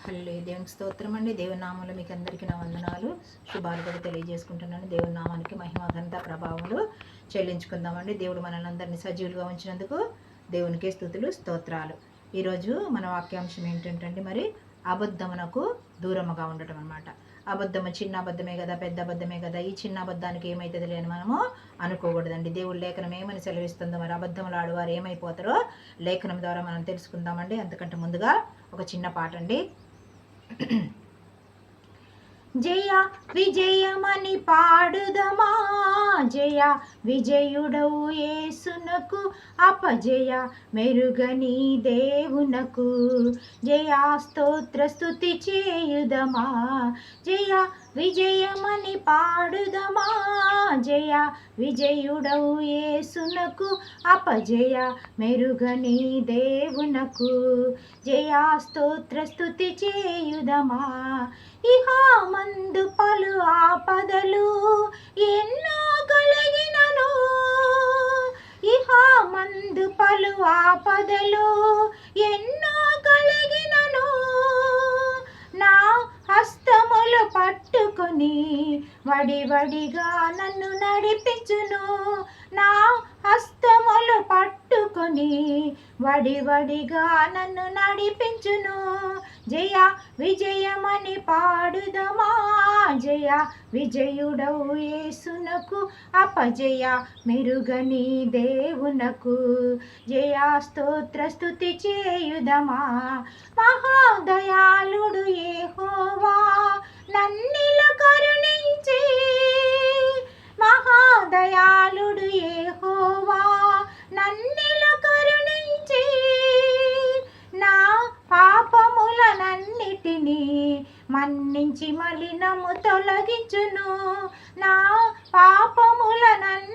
హల్లెలూయా. దేవునికి స్తోత్రం అండి. దేవుని నామంలో మీకు అందరికీ నా వందనాలు, శుభాలు కూడా తెలియజేసుకుంటున్నాను. దేవుని నామానికి మహిమ ఘనత ప్రభావములు చెల్లించుకుందామండి. దేవుడు మనల్ని అందరినీ సజీవులుగా ఉంచినందుకు దేవునికే స్తుతులు, స్తోత్రాలు. ఈరోజు మన వాక్యాంశం ఏంటంటే మరి అబద్ధమునకు దూరముగా ఉండటం అనమాట. అబద్ధము చిన్న అబద్ధమే కదా, పెద్ద అబద్ధమే కదా, ఈ చిన్న అబద్ధానికి ఏమవుతుంది లేని మనము అనుకోకూడదండి. దేవుడు లేఖనం ఏమని సెలవిస్తుందో, మరి అబద్ధములు ఆడువారు ఏమైపోతారో లేఖనం ద్వారా మనం తెలుసుకుందామండి. అంతకంటే ముందుగా ఒక చిన్న పాట అండి. జయ విజయమని పాడుదమా, జయ విజయుడవు యేసునకు, అపజయ మెరుగని దేవునకు జయ స్తోత్ర స్తుతి చేయుదమా. జయ విజయమని పాడుదమా, జయ విజయుడవు యేసునకు, అపజయ మెరుగని దేవునకు జయ స్తోత్ర స్తుతి చేయుదమా. ఇహా మందు పలు ఆపదలు ఎన్నో కలిగినను, ఇహా మందు పలు ఆపదలు ఎన్నో కలిగినను, నా హస్తములు పట్టుకొని వడివడిగా నన్ను నడిపించును, నా హస్తములు పట్టుకొని వడివడిగా నన్ను నడిపించును. జయ విజయమని పాడుదమా, జయ విజయుడవు యేసునకు, అపజయ మెరుగని దేవునకు జయ స్తోత్ర స్తుతి చేయుదమా. మహాదయాళుడు యెహోవా నన్నిలా కరుణించి, మహాదయాళుడు యెహోవా నన్నిలా కరుణించి, నా పాపములనన్నిటినీ మన్నించి మలినము తొలగించును, నా పాపములనన్నిటినీ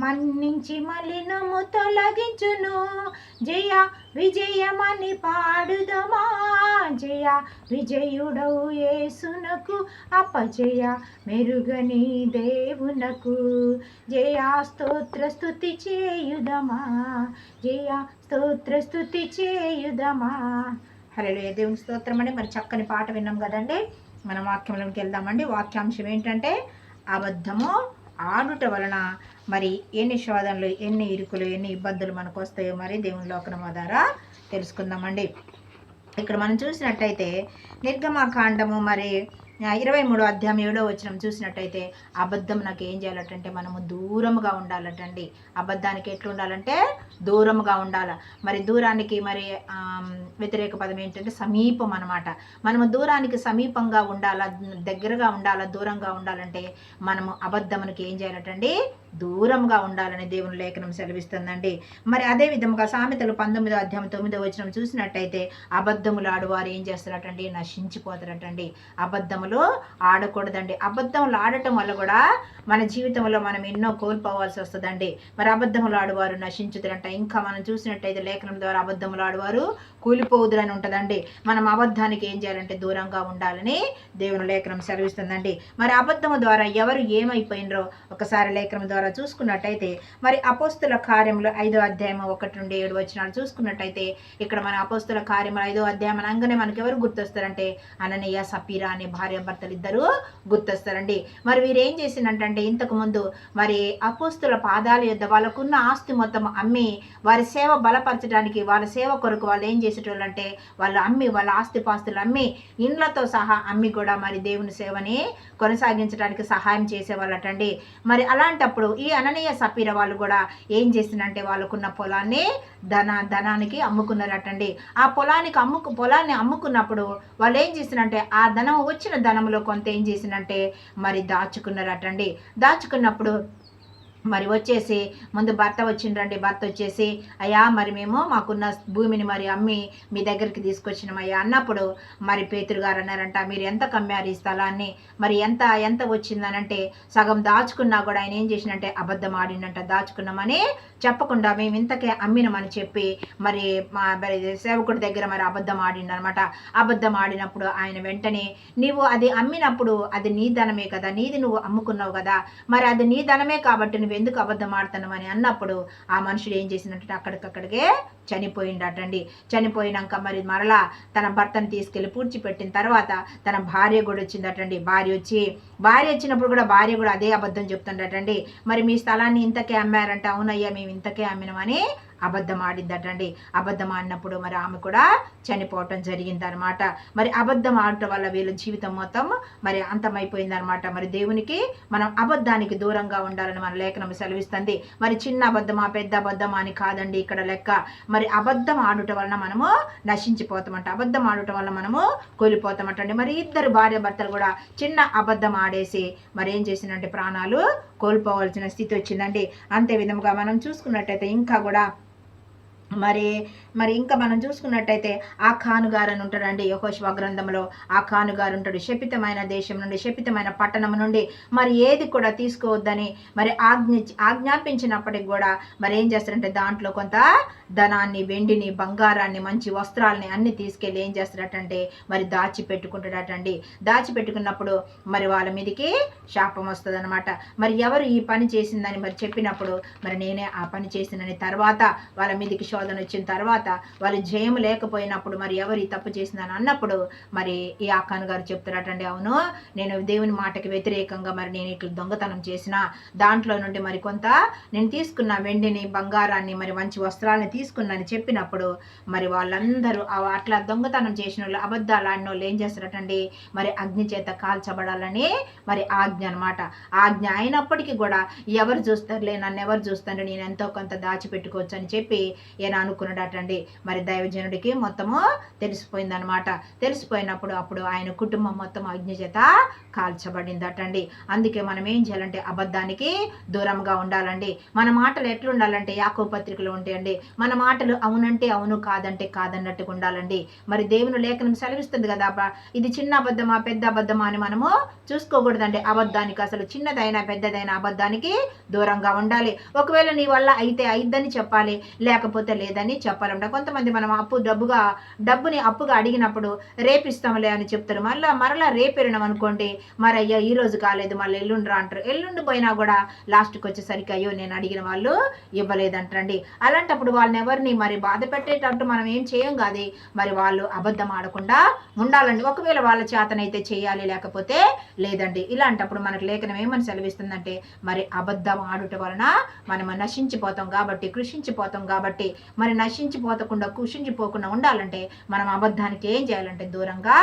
మన్నించి మలినము తొలగించును. జయ విజయమని పాడుదమా, జయ విజయుడవు యేసునకు, అపజయ మెరుగని దేవునకు జయ స్తోత్ర స్తుతి చేయుదమా, జయ స్తోత్ర స్తుతి చేయుదమా. హల్లెలూయా. దేవుని స్తోత్రం అండి. మరి చక్కని పాట విన్నాం కదండి. మన వాక్యంలోకి వెళ్దామండి. వాక్యాంశం ఏంటంటే అబద్ధము ఆడుట వలన మరి ఎన్ని శోధనలు, ఎన్ని ఇరుకులు, ఎన్ని ఇబ్బందులు మనకు వస్తాయో మరి దేవుని లోకనమ ద్వారా తెలుసుకుందామండి. ఇక్కడ మనం చూసినట్టయితే నిర్గమకాండము మరి 23వ అధ్యాయం 7వ వచనం చూసినట్టయితే అబద్ధం నాకు ఏం చేయాలటంటే మనము దూరముగా ఉండాలటండి. అబద్ధానికి ఎట్లా ఉండాలంటే దూరముగా ఉండాలి. మరి దూరానికి మరి వ్యతిరేక పదం ఏంటంటే సమీపం అనమాట. మనము దూరానికి సమీపంగా ఉండాలా, దగ్గరగా ఉండాలా, దూరంగా ఉండాలంటే మనము అబద్ధమునికి ఏం చేయాలటండి దూరంగా ఉండాలని దేవుని లేఖనం సెలవిస్తుందండి. మరి అదే విధముగా సామెతలు 19వ అధ్యాయం 9వ వచనం చూసినట్టయితే అబద్ధములు ఆడువారు ఏం చేస్తారటండి నశించిపోతారటండి. అబద్ధములు ఆడకూడదండి. అబద్ధములు ఆడటం వల్ల కూడా మన జీవితంలో మనం ఎన్నో కోల్పోవాల్సి వస్తుందండి. మరి అబద్ధములు ఆడువారు నశించుతారంట. ఇంకా మనం చూసినట్టయితే లేఖనం ద్వారా అబద్ధములు ఆడువారు కూలిపోవుదురని ఉంటుందండి. మనం అబద్ధానికి ఏం చేయాలంటే దూరంగా ఉండాలని దేవుని లేఖనం సెలవిస్తుందండి. మరి అబద్ధము ద్వారా ఎవరు ఏమైపోయినరో ఒకసారి లేఖనం ద్వారా చూసుకున్నట్టయితే మరి అపోస్తుల కార్యములు 5వ అధ్యాయం 1 నుండి 7 వచనాలు చూసుకున్నట్టయితే ఇక్కడ మన అపోస్తుల కార్యములు 5వ అధ్యాయం అనగానే మనకి ఎవరు గుర్తొస్తారంటే అననీయ సపీరా అనే భార్యాభర్తలు ఇద్దరు గుర్తొస్తారండి. మరి వీరు ఏం చేసినట్టంటే ఇంతకు ముందు మరి అపోస్తుల పాదాల యొద్ద వాళ్ళకున్న ఆస్తి మొత్తం అమ్మి వారి సేవ బలపరచడానికి, వాళ్ళ సేవ కొరకు వాళ్ళు ఏం చేసేటోళ్ళంటే వాళ్ళు అమ్మి వాళ్ళ ఆస్తిపాస్తులు అమ్మి ఇండ్లతో సహా అమ్మి కూడా మరి దేవుని సేవని కొనసాగించడానికి సహాయం చేసేవాళ్ళటండి. మరి అలాంటప్పుడు ఈ అననీయ సపీర వాళ్ళు కూడా ఏం చేసిందంటే వాళ్ళకున్న పొలాన్ని ధనానికి అమ్ముకున్నారటండి. ఆ పొలాన్ని అమ్ముకున్నప్పుడు వాళ్ళు ఏం చేసినంటే ఆ ధనం వచ్చిన ధనంలో కొంత ఏం చేసినంటే మరి దాచుకున్నారటండి. దాచుకున్నప్పుడు మరి వచ్చేసి ముందు భర్త వచ్చిండ్రండి. భర్త వచ్చేసి అయ్యా మరి మేము మాకున్న భూమిని మరి అమ్మి మీ దగ్గరికి తీసుకొచ్చినామయ్యా అన్నప్పుడు మరి పేతురు గారు అన్నారంట, మీరు ఎంత కమ్మారు ఈ స్థలాన్ని, మరి ఎంత వచ్చిందనంటే సగం దాచుకున్నా కూడా ఆయన ఏం చేసినంటే అబద్ధం ఆడిండంట. దాచుకున్నామని చెప్పకుండా మేము ఇంతకే అమ్మినమని చెప్పి మరి మా సేవకుడి దగ్గర మరి అబద్ధం ఆడిండనమాట. అబద్ధం ఆడినప్పుడు ఆయన వెంటనే నీవు అది అమ్మినప్పుడు అది నీ ధనమే కదా, నీది నువ్వు అమ్ముకున్నావు కదా, మరి అది నీ ధనమే కాబట్టి నువ్వు ఎందుకు అబద్ధం ఆడుతున్నావు అని అన్నప్పుడు ఆ మనుషుడు ఏం చేసినట్టు అక్కడికక్కడికే చనిపోయిండటండి. చనిపోయినాక మరి మరలా తన భర్తను తీసుకెళ్ళి పూడ్చిపెట్టిన తర్వాత తన భార్య కూడా వచ్చిందటండి. భార్య వచ్చినప్పుడు కూడా భార్య కూడా అదే అబద్ధం చెప్తుండటండి. మరి మీ స్థలాన్ని ఇంతకే అమ్మారంట. అవునయ్యా మేము ఇంతకే అమ్మినామని అబద్ధం ఆడిద్దటండి. అబద్ధం ఆడినప్పుడు మరి ఆమె కూడా చనిపోవటం జరిగిందనమాట. మరి అబద్ధం ఆడటం వల్ల వీళ్ళ జీవితం మొత్తం మరి అంతమైపోయిందనమాట. మరి దేవునికి మనం అబద్ధానికి దూరంగా ఉండాలని మన లేఖనం సెలవిస్తుంది. మరి చిన్న అబద్ధమా పెద్ద అబద్ధమా అని కాదండి ఇక్కడ లెక్క. మరి అబద్ధం ఆడటం వలన మనము నశించిపోతామంట. అబద్ధం ఆడటం వల్ల మనము కోల్పోతామంటండి. మరి ఇద్దరు భార్య భర్తలు కూడా చిన్న అబద్ధం ఆడేసి మరి ఏం చేసిందంటే ప్రాణాలు కోల్పోవాల్సిన స్థితి వచ్చిందండి. అంతే విధముగా మనం చూసుకున్నట్టయితే ఇంకా కూడా మరి ఇంకా మనం చూసుకున్నట్టయితే ఆఖాను గారు అని ఉంటాడండి. యెహోషువ గ్రంథంలో ఆఖాను గారు ఉంటాడు. శపితమైన దేశం నుండి, శపితమైన పట్టణం నుండి మరి ఏది కూడా తీసుకోవద్దని మరి ఆజ్ఞాపించినప్పటికి కూడా మరి ఏం చేస్తారంటే దాంట్లో కొంత ధనాన్ని, వెండిని, బంగారాన్ని, మంచి వస్త్రాలని అన్ని తీసుకెళ్ళి ఏం చేస్తారటంటే మరి దాచిపెట్టుకుంటాడటండి. దాచిపెట్టుకున్నప్పుడు మరి వాళ్ళ మీదకి శాపం వస్తుంది అనమాట. మరి ఎవరు ఈ పని చేసిందని మరి చెప్పినప్పుడు మరి నేనే ఆ పని చేసినని తర్వాత వాళ్ళ మీదకి శోధన వచ్చిన తర్వాత వాళ్ళు జయం లేకపోయినప్పుడు మరి ఎవరు ఈ తప్పు చేసిందని అన్నప్పుడు మరి ఈ ఆఖాను గారు చెప్తారటండి, అవును నేను దేవుని మాటకి వ్యతిరేకంగా మరి నేను ఇట్లా దొంగతనం చేసిన దాంట్లో నుండి మరి కొంత నేను తీసుకున్న వెండిని, బంగారాన్ని, మరి మంచి వస్త్రాలని తీసుకున్నాను చెప్పినప్పుడు మరి వాళ్ళందరూ అట్లా దొంగతనం చేసిన వాళ్ళు, అబద్ధాలు ఆడిన వాళ్ళు ఏం చేస్తారటండి మరి అగ్ని చేత కాల్చబడాలని మరి ఆజ్ఞ అనమాట. ఆజ్ఞ అయినప్పటికీ కూడా ఎవరు చూస్తారులే, నన్ను ఎవరు చూస్తారు, నేను ఎంతో కొంత దాచిపెట్టుకోవచ్చు అని చెప్పి ఈయన అనుకున్నాడటండి. మరి దైవజనుడికి మొత్తము తెలిసిపోయిందనమాట. తెలిసిపోయినప్పుడు అప్పుడు ఆయన కుటుంబం మొత్తం అగ్ని చేత కాల్చబడిందటండి. అందుకే మనం ఏం చేయాలంటే అబద్ధానికి దూరంగా ఉండాలండి. మన మాటలు ఎట్లుండాలంటే యాకోబు పత్రికలో ఉంటాయండి. మన మాటలు అవునంటే అవును, కాదంటే కాదన్నట్టుగా ఉండాలండి. మరి దేవుని లేఖనం సెలవిస్తుంది కదా, ఇది చిన్న అబద్ధమా పెద్ద అబద్ధమా అని మనము చూసుకోకూడదండి. అబద్ధానికి అసలు చిన్నదైనా పెద్దదైనా అబద్ధానికి దూరంగా ఉండాలి. ఒకవేళ నీ వల్ల అయితే అయిద్దని చెప్పాలి, లేకపోతే లేదని చెప్పాలంట. కొంతమంది మనం డబ్బుని అప్పుగా అడిగినప్పుడు రేపిస్తాంలే అని చెప్తారు. మరలా రేపెరినాం అనుకోండి, మరి అయ్యో ఈ రోజు కాలేదు మళ్ళీ ఎల్లుండి రా అంటారు. ఎల్లుండి పోయినా కూడా లాస్ట్కి వచ్చేసరికి అయ్యో నేను అడిగిన వాళ్ళు ఇవ్వలేదంటండి. అలాంటప్పుడు వాళ్ళని ఎవరిని మరి బాధ పెట్టేటట్టు మనం ఏం చేయం కాదు. మరి వాళ్ళు అబద్ధం ఆడకుండా ఉండాలండి. ఒకవేళ వాళ్ళ చేతనైతే చేయాలి, లేకపోతే లేదండి. ఇలాంటప్పుడు మనకు లేఖనం ఏమని సెలవిస్తుందంటే మరి అబద్ధం ఆడుట వలన మనం నశించిపోతాం కాబట్టి, కృషించిపోతాం కాబట్టి, మరి నశించిపోతకుండా కృషించిపోకుండా ఉండాలంటే మనం అబద్ధానికి ఏం చేయాలంటే దూరంగా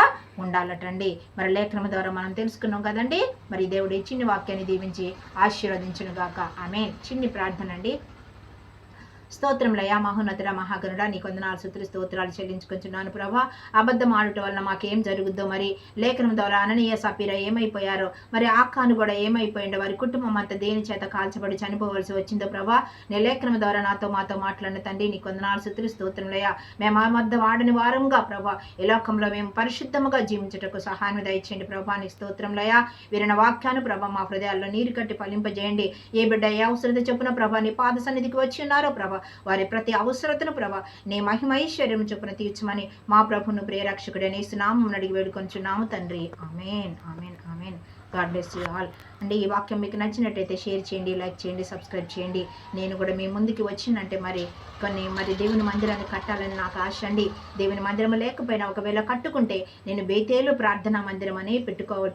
ఉండాలటండి. మరి లేఖనం ద్వారా మనం తెలుసుకున్నాం కదండి. మరి దేవుడి చిన్ని వాక్యాన్ని దీవించి ఆశీర్వదించును గాక. ఆమేన్. చిన్ని ప్రార్థన అండి. స్తోత్రములయ్యా మహోన్నతుడ మహాగణుడా, నీ కొందనాలు స్తుతులు స్తోత్రాలు చెల్లించుకుంటున్నాను ప్రభా. అబద్ధం ఆడటం వలన మాకేం జరుగుద్దో మరి లేఖనం ద్వారా అననీయ సపీర ఏమైపోయారో, మరి ఆఖాను కూడా ఏమైపోయిందో, వారి కుటుంబం అంతా దేని చేత కాల్చబడి చనిపోవలసి వచ్చిందో ప్రభా. నీ లేఖనం ద్వారా మాతో మాట్లాడిన తండ్రి నీ కొందనాలు స్తుతులు స్తోత్రములయ్యా. మేము అబద్ధం ఆడని వారంగా ప్రభా ఈ లోకంలో మేము పరిశుద్ధముగా జీవించుటకు సహాయం దయచేయండి ప్రభా. నీ స్తోత్రములయ్యా. వీరిన వాక్యాన్ని ప్రభా మా హృదయాల్లో నీరు కట్టి ఫలింపజేయండి. ఏ బిడ్డ ఏ అవసరత చొప్పున ప్రభా నీ పాద సన్నిధికి వచ్చి ఉన్నారో ప్రభా వారి ప్రతి అవసరతను ప్రభా నీ మహిమైశ్వర్యం చొప్పున తీర్చమని మా ప్రభును ప్రియరక్షకుడైన యేసునామమున అడిగి వేడుకొంచున్నాము తండ్రి. ఆమేన్ ఆమేన్ ఆమేన్. గాడ్ బ్లెస్ యూ ఆల్ అండి. ఈ వాక్యం మీకు నచ్చినట్టయితే షేర్ చేయండి, లైక్ చేయండి, సబ్స్క్రైబ్ చేయండి. నేను కూడా మీ ముందుకి వచ్చిందంటే మరి దేవుని మందిరాన్ని కట్టాలని నాకు ఆశ అండి. దేవుని మందిరం లేకపోయినా ఒకవేళ కట్టుకుంటే నేను బేతేలు ప్రార్థనా మందిరం అని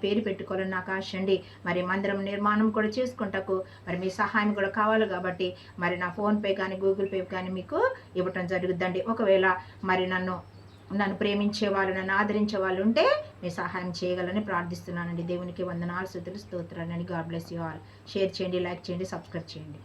పేరు పెట్టుకోవాలని నాకు ఆశ అండి. మరి మందిరం నిర్మాణం కూడా చేసుకుంటకు మరి మీ సహాయం కూడా కావాలి కాబట్టి మరి నా ఫోన్పే కానీ గూగుల్ పే కానీ మీకు ఇవ్వటం జరుగుద్దండి. ఒకవేళ మరి నన్ను ప్రేమించే వాళ్ళు, నన్ను ఆదరించే వాళ్ళు ఉంటే మీ సహాయం చేయగలని ప్రార్థిస్తున్నానండి. దేవునికి వందనాలు స్తుతులు స్తోత్రాలని. God bless you all. Share చేయండి, లైక్ చేయండి, సబ్స్క్రైబ్ చేయండి.